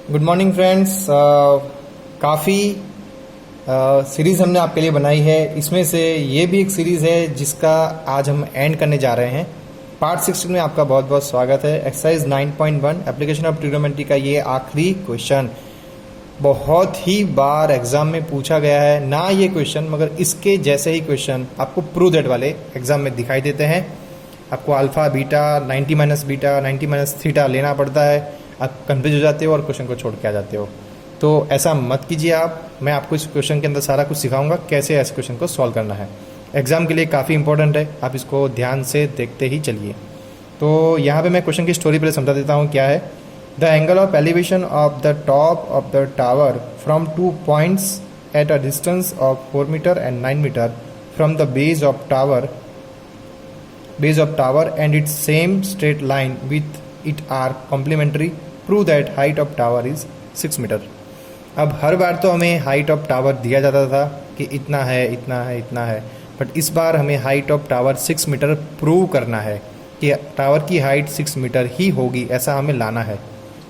Good morning friends. काफ़ी series हमने आपके लिए बनाई है। इसमें से ये भी एक सीरीज़ है जिसका आज हम एंड करने जा रहे हैं। पार्ट 16 में आपका बहुत बहुत स्वागत है। एक्सरसाइज 9.1 एप्लीकेशन ऑफ ट्रिग्नोमेट्री का ये आखिरी क्वेश्चन बहुत ही बार एग्जाम में पूछा गया है ना ये क्वेश्चन, मगर इसके जैसे ही क्वेश्चन आपको प्रूव दैट वाले एग्जाम में दिखाई देते हैं। आपको alpha beta 90 minus beta 90 minus theta लेना पड़ता है, आप कंफ्यूज हो जाते हो और क्वेश्चन को छोड़ के आ जाते हो। तो ऐसा मत कीजिए आप। मैं आपको इस क्वेश्चन के अंदर सारा कुछ सिखाऊंगा कैसे ऐसे क्वेश्चन को सॉल्व करना है। एग्जाम के लिए काफ़ी इंपॉर्टेंट है, आप इसको ध्यान से देखते ही चलिए। तो यहाँ पे मैं क्वेश्चन की स्टोरी पहले समझा देता हूँ क्या है। The angle of elevation of the top of the tower from 2 points at a distance of 4 metre and 9 metre from the base of tower and its same straight line with it are complementary. Prove that height of tower is 6 metre. अब हर बार तो हमें height of tower दिया जाता था कि इतना है इतना है इतना है, बट इस बार हमें height of tower 6 metre prove करना है कि टावर की हाइट 6 मीटर ही होगी, ऐसा हमें लाना है।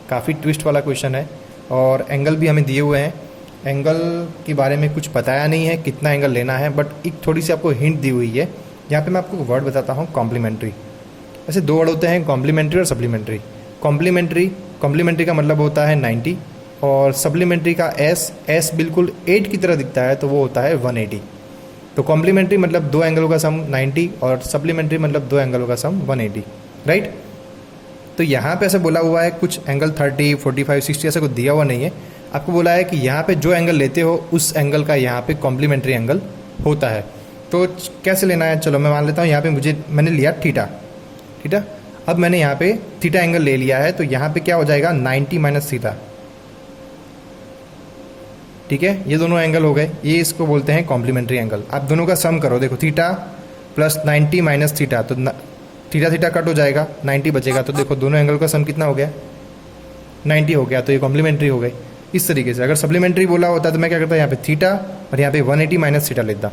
काफ़ी ट्विस्ट वाला क्वेश्चन है और एंगल भी हमें दिए हुए हैं। एंगल के बारे में कुछ बताया नहीं है कितना एंगल लेना है, बट एक थोड़ी सी आपको हिंट दी हुई है। यहाँ पे मैं आपको वर्ड बताता हूँ कॉम्प्लीमेंट्री। ऐसे दो वर्ड होते हैं, कॉम्प्लीमेंट्री और सप्लीमेंट्री। कॉम्प्लीमेंट्री का मतलब होता है 90 और सप्लीमेंट्री का एस बिल्कुल 8 की तरह दिखता है तो वो होता है 180। तो कॉम्प्लीमेंट्री मतलब दो एंगलों का सम 90 और सप्लीमेंट्री मतलब दो एंगलों का सम 180, राइट। तो यहाँ पे ऐसे बोला हुआ है कुछ एंगल 30, 45, 60 ऐसा कुछ दिया हुआ नहीं है। आपको बोला है कि यहाँ पे जो एंगल लेते हो उस एंगल का यहाँ पे कॉम्प्लीमेंट्री एंगल होता है। तो कैसे लेना है, चलो मैं मान लेता हूँ यहाँ पे मैंने लिया थीटा। अब मैंने यहाँ पे थीटा एंगल ले लिया है, तो यहाँ पे क्या हो जाएगा 90 माइनस थीटा। ठीक है, ये दोनों एंगल हो गए, ये इसको बोलते हैं कॉम्प्लीमेंट्री एंगल। आप दोनों का सम करो, देखो थीटा प्लस 90 माइनस थीटा, तो थीटा कट हो जाएगा, 90 बचेगा। तो देखो दोनों एंगल का सम कितना हो गया, 90 हो गया, तो ये कॉम्प्लीमेंट्री हो गई। इस तरीके से अगर सप्लीमेंट्री बोला होता तो मैं क्या करता, यहाँ पे थीटा और यहाँ पे 180 माइनस थीटा लेता।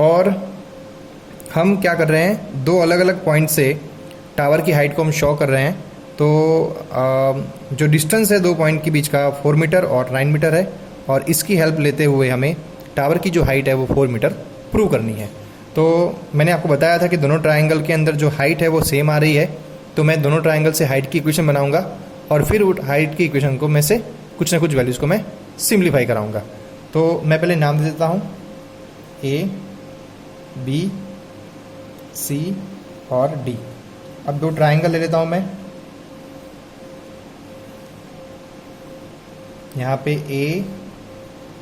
और हम क्या कर रहे हैं, दो अलग अलग पॉइंट से टावर की हाइट को हम शो कर रहे हैं। तो जो डिस्टेंस है दो पॉइंट के बीच का 4 मीटर और 9 मीटर है, और इसकी हेल्प लेते हुए हमें टावर की जो हाइट है वो 4 मीटर प्रूव करनी है। तो मैंने आपको बताया था कि दोनों ट्रायंगल के अंदर जो हाइट है वो सेम आ रही है, तो मैं दोनों ट्रायंगल से हाइट की इक्वेशन बनाऊंगा और फिर हाइट की इक्वेशन को मैं से कुछ ना कुछ वैल्यूज़ को मैं सिंप्लीफाई कराऊंगा। तो मैं पहले नाम दे देता हूँ ए, बी, सी और डी। अब दो ट्रायंगल ले लेता हूँ मैं। यहाँ पे ए,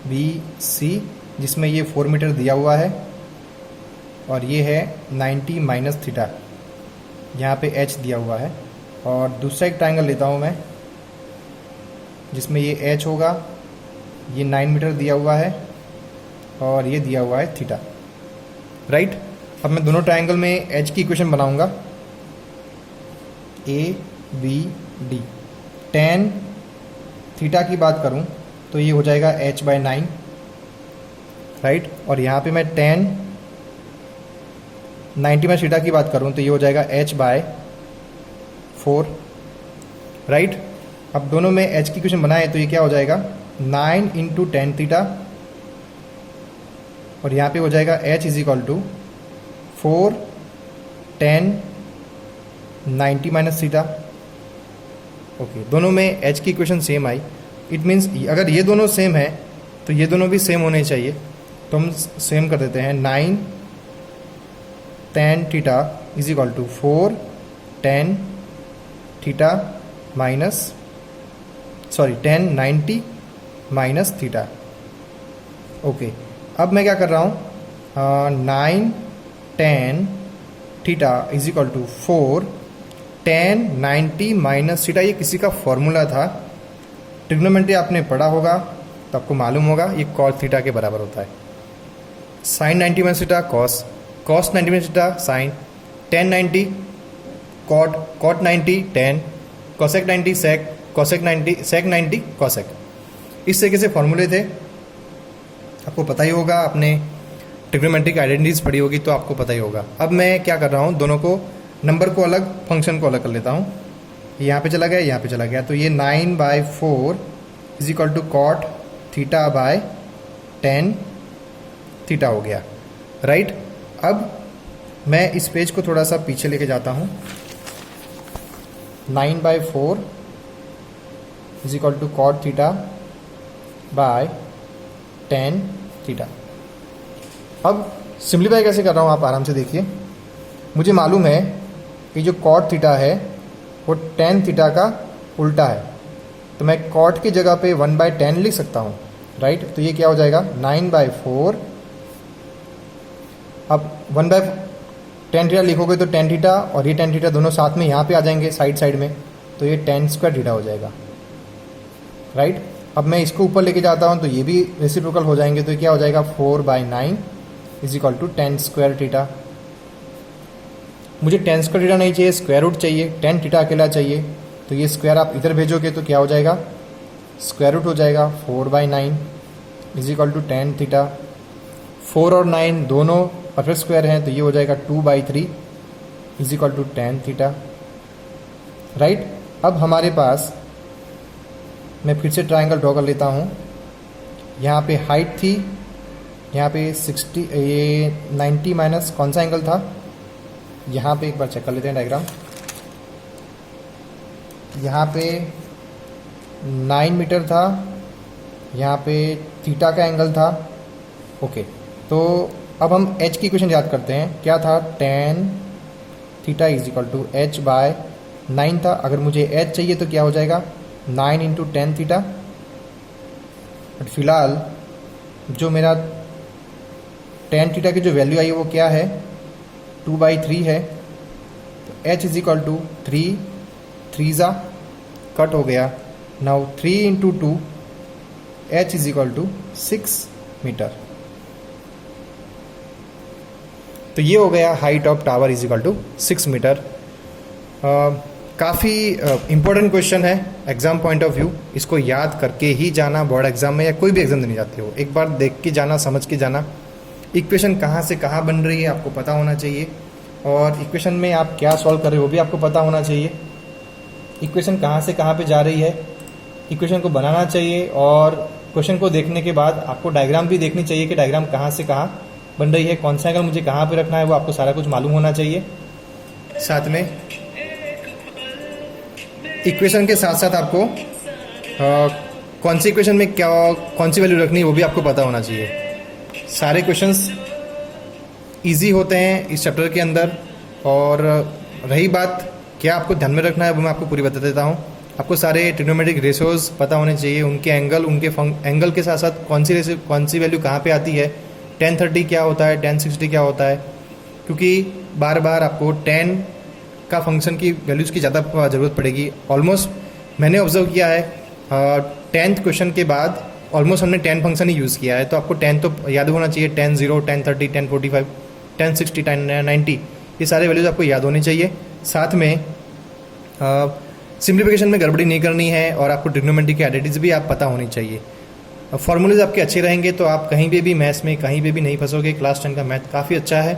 बी, सी, जिसमें ये 4 मीटर दिया हुआ है और ये है 90 माइनस थीटा, यहाँ पे एच दिया हुआ है। और दूसरा एक ट्रायंगल लेता हूँ मैं जिसमें ये एच होगा, ये 9 मीटर दिया हुआ है और ये दिया हुआ है थीटा, राइट। अब मैं दोनों ट्रायंगल में एच की इक्वेशन बनाऊंगा, A B D. tan theta की बात करूं तो ये हो जाएगा h/9, राइट। और यहाँ पे मैं tan 90 में थीटा की बात करूं तो ये हो जाएगा h/4, राइट। अब दोनों में h की इक्वेशन बनाए तो ये क्या हो जाएगा 9 इंटू टेन थीटा, और यहाँ पे हो जाएगा h is equal to 4 10 90 minus theta. Okay, दोनों में h की इक्वेशन सेम आई। इट मीन्स अगर ये दोनों सेम है तो ये दोनों भी सेम होने चाहिए, तो हम सेम कर देते हैं। 9 10 theta is equal to 4 10 theta minus 10 90 minus theta. Okay, अब मैं क्या कर रहा हूँ 9 10 theta is equal to 4 10 90 minus theta. ये किसी का फॉर्मूला था, ट्रिग्नोमेट्री आपने पढ़ा होगा तो आपको मालूम होगा ये कॉस थीटा के बराबर होता है। Sine 90 minus theta cos 90 minus theta sine, 10 90 cot 90 10, cosec 90 sec, cosec 90 sec 90 cosec. इस तरीके से फॉर्मूले थे, आपको पता ही होगा, आपने ट्रिग्नोमेट्रिक आइडेंटिटीज पढ़ी होगी तो आपको पता ही होगा। अब मैं क्या कर रहा हूँ, दोनों को नंबर को अलग, फंक्शन को अलग कर लेता हूँ। यहाँ पे चला गया, यहाँ पे चला गया, तो ये 9/4 is equal to cot theta by tan theta हो गया, राइट। अब मैं इस पेज को थोड़ा सा पीछे लेके जाता हूँ। 9/4 is equal to cot theta by tan theta. अब सिंप्लीफाई कैसे कर रहा हूँ आप आराम से देखिए। मुझे मालूम है कि जो कॉट थीटा है वो टेन थीटा का उल्टा है, तो मैं कॉट की जगह पे 1/10 लिख सकता हूँ, राइट। तो ये क्या हो जाएगा 9/4, अब 1/10 थीटा लिखोगे तो टेन थीटा और ये टेन थीटा दोनों साथ में यहाँ पे आ जाएंगे साइड साइड में, तो ये टेन स्क्वायर थीटा हो जाएगा, राइट। अब मैं इसको ऊपर लेके जाता हूँ तो ये भी रेसिप्रोकल हो जाएंगे, तो ये क्या हो जाएगा 4/9 is equal to tan square theta. मुझे टेन स्क्वायर थीटा नहीं चाहिए, स्क्वायर रूट चाहिए, टेन थीटा अकेला चाहिए, तो ये स्क्वायर आप इधर भेजोगे तो क्या हो जाएगा स्क्वायर रूट हो जाएगा 4/9 is equal to tan theta. 4 और 9 दोनों परफेक्ट स्क्वायर हैं, तो ये हो जाएगा 2/3 is equal to tan theta, right. अब हमारे पास, मैं फिर से ट्राइंगल ड्रॉ कर लेता हूँ। यहाँ पे हाइट थी, यहाँ पे 60, ये 90 माइनस कौन सा एंगल था, यहाँ पे एक बार चेक कर लेते हैं डायग्राम। यहाँ पे 9 मीटर था, यहाँ पे थीटा का एंगल था, ओके। तो अब हम h की इक्वेशन याद करते हैं, क्या था tan theta is equal to h by 9 था। अगर मुझे h चाहिए तो क्या हो जाएगा 9 इंटू टेन थीटा, बट फिलहाल जो मेरा टेन थीटा की जो वैल्यू आई है वो क्या है 2/3 है, तो h इज इक्वल टू 3 ज़ा कट हो गया। Now 3 into 2 h is equal to 6 metre. तो ये हो गया height of tower is equal to 6 metre. काफ़ी इंपॉर्टेंट क्वेश्चन है एग्जाम पॉइंट ऑफ व्यू। इसको याद करके ही जाना बोर्ड एग्जाम में या कोई भी एग्जाम देने जाते हो, एक बार देख के जाना, समझ के जाना। इक्वेशन कहाँ से कहाँ बन रही है आपको पता होना चाहिए, और इक्वेशन में आप क्या सॉल्व कर रहे हो वो भी आपको पता होना चाहिए। इक्वेशन कहाँ से कहाँ पे जा रही है, इक्वेशन को बनाना चाहिए, और क्वेश्चन को देखने के बाद आपको डायग्राम भी देखनी चाहिए कि डायग्राम कहाँ से कहाँ बन रही है, कौन सा एंगल मुझे कहाँ पे रखना है, वो आपको सारा कुछ मालूम होना चाहिए। साथ में इक्वेशन के साथ साथ आपको कौन सी इक्वेशन में क्या कौन सी वैल्यू रखनी है वो भी आपको पता होना चाहिए। सारे क्वेश्चंस इजी होते हैं इस चैप्टर के अंदर, और रही बात क्या आपको ध्यान में रखना है वो मैं आपको पूरी बता देता हूँ। आपको सारे ट्रिग्नोमेट्रिक रेशियोज पता होने चाहिए, उनके एंगल, उनके एंगल के साथ साथ कौन सी वैल्यू कहाँ पे आती है, 1030 क्या होता है, 1060 क्या होता है, क्योंकि बार बार आपको 10 का फंक्शन की वैल्यूज़ की ज़्यादा ज़रूरत पड़ेगी। ऑलमोस्ट मैंने ऑब्जर्व किया है 10th क्वेश्चन के बाद ऑलमोस्ट हमने 10 फंक्शन ही यूज़ किया है, तो आपको 10 तो याद होना चाहिए, 10-0, 1030, 1045, 1060, 1090, ये सारे वैल्यूज़ आपको याद होनी चाहिए। साथ में सिंप्लीफिकेशन में गड़बड़ी नहीं करनी है, और आपको ट्रिग्नोमेट्री की आइडेंटिटीज भी आप पता होनी चाहिए। फॉर्मूलेज आपके अच्छे रहेंगे तो आप कहीं पे भी मैथ्स में कहीं पे भी नहीं फंसोगे। क्लास 10 का मैथ काफ़ी अच्छा है,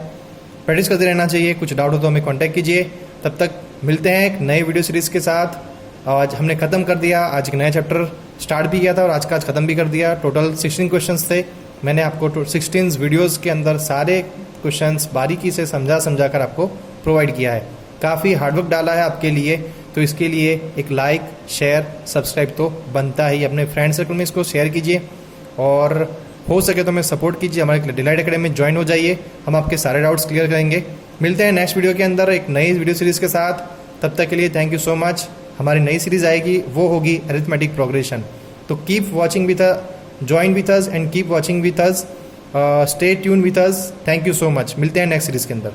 प्रैक्टिस करते रहना चाहिए। कुछ डाउट हो तो हमें कॉन्टैक्ट कीजिए। तब तक मिलते हैं एक नए वीडियो सीरीज़ के साथ। आज हमने ख़त्म कर दिया, आज एक नया चैप्टर स्टार्ट भी किया था और आज ख़त्म भी कर दिया। टोटल 16 क्वेश्चंस थे। मैंने आपको 16 वीडियोस के अंदर सारे क्वेश्चंस बारीकी से समझा कर आपको प्रोवाइड किया है। काफ़ी हार्डवर्क डाला है आपके लिए, तो इसके लिए एक लाइक, शेयर, सब्सक्राइब तो बनता ही। अपने फ्रेंड सर्कल में इसको शेयर कीजिए, और हो सके तो हमें सपोर्ट कीजिए। हमारे डिलाइट एकेडमी में ज्वाइन हो जाइए, हम आपके सारे डाउट्स क्लियर करेंगे। मिलते हैं नेक्स्ट वीडियो के अंदर एक नई वीडियो सीरीज़ के साथ। तब तक के लिए थैंक यू सो मच। हमारी नई सीरीज़ आएगी, वो होगी अरिथमेटिक प्रोग्रेशन। तो keep watching with join with us and keep watching with us, stay tune with us. Thank you so much. मिलते हैं नेक्स्ट सीरीज़ के अंदर।